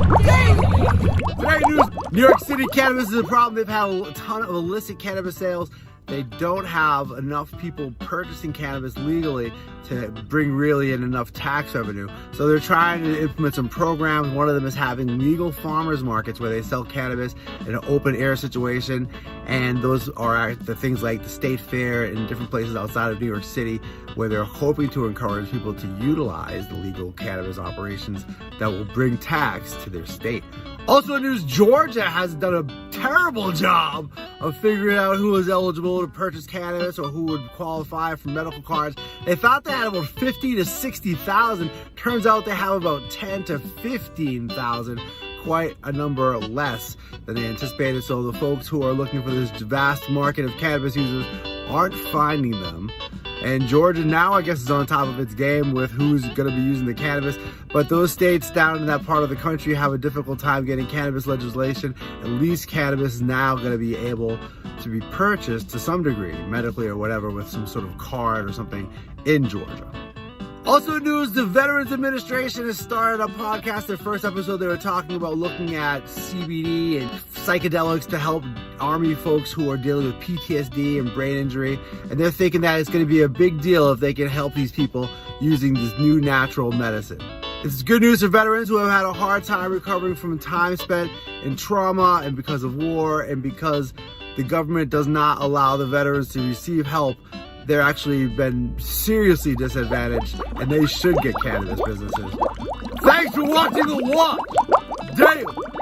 Today news, New York City cannabis is a problem. They've had a ton of illicit cannabis sales. They don't have enough people purchasing cannabis legally to bring really in enough tax revenue. So they're trying to implement some programs. One of them is having legal farmers markets where they sell cannabis in an open air situation. And those are the things like the State Fair and different places outside of New York City where they're hoping to encourage people to utilize the legal cannabis operations that will bring tax to their state. Also in news, Georgia has done a terrible job of figuring out who is eligible to purchase cannabis or who would qualify for medical cards. They thought they had about 50 to 60,000. Turns out they have about 10 to 15,000. Quite a number less than they anticipated. So the folks who are looking for this vast market of cannabis users aren't finding them. And Georgia now, I guess, is on top of its game with who's going to be using the cannabis. But those states down in that part of the country have a difficult time getting cannabis legislation. At least cannabis is now going to be able to be purchased to some degree, medically or whatever, with some sort of card or something in Georgia. Also news, the Veterans Administration has started a podcast. Their first episode, they were talking about looking at CBD and psychedelics to help Army folks who are dealing with PTSD and brain injury. And they're thinking that it's going to be a big deal if they can help these people using this new natural medicine. This is good news for veterans who have had a hard time recovering from time spent in trauma and because of war and because the government does not allow the veterans to receive help. They're actually been seriously disadvantaged and they should get cannabis businesses. Thanks for watching the Watch Daily.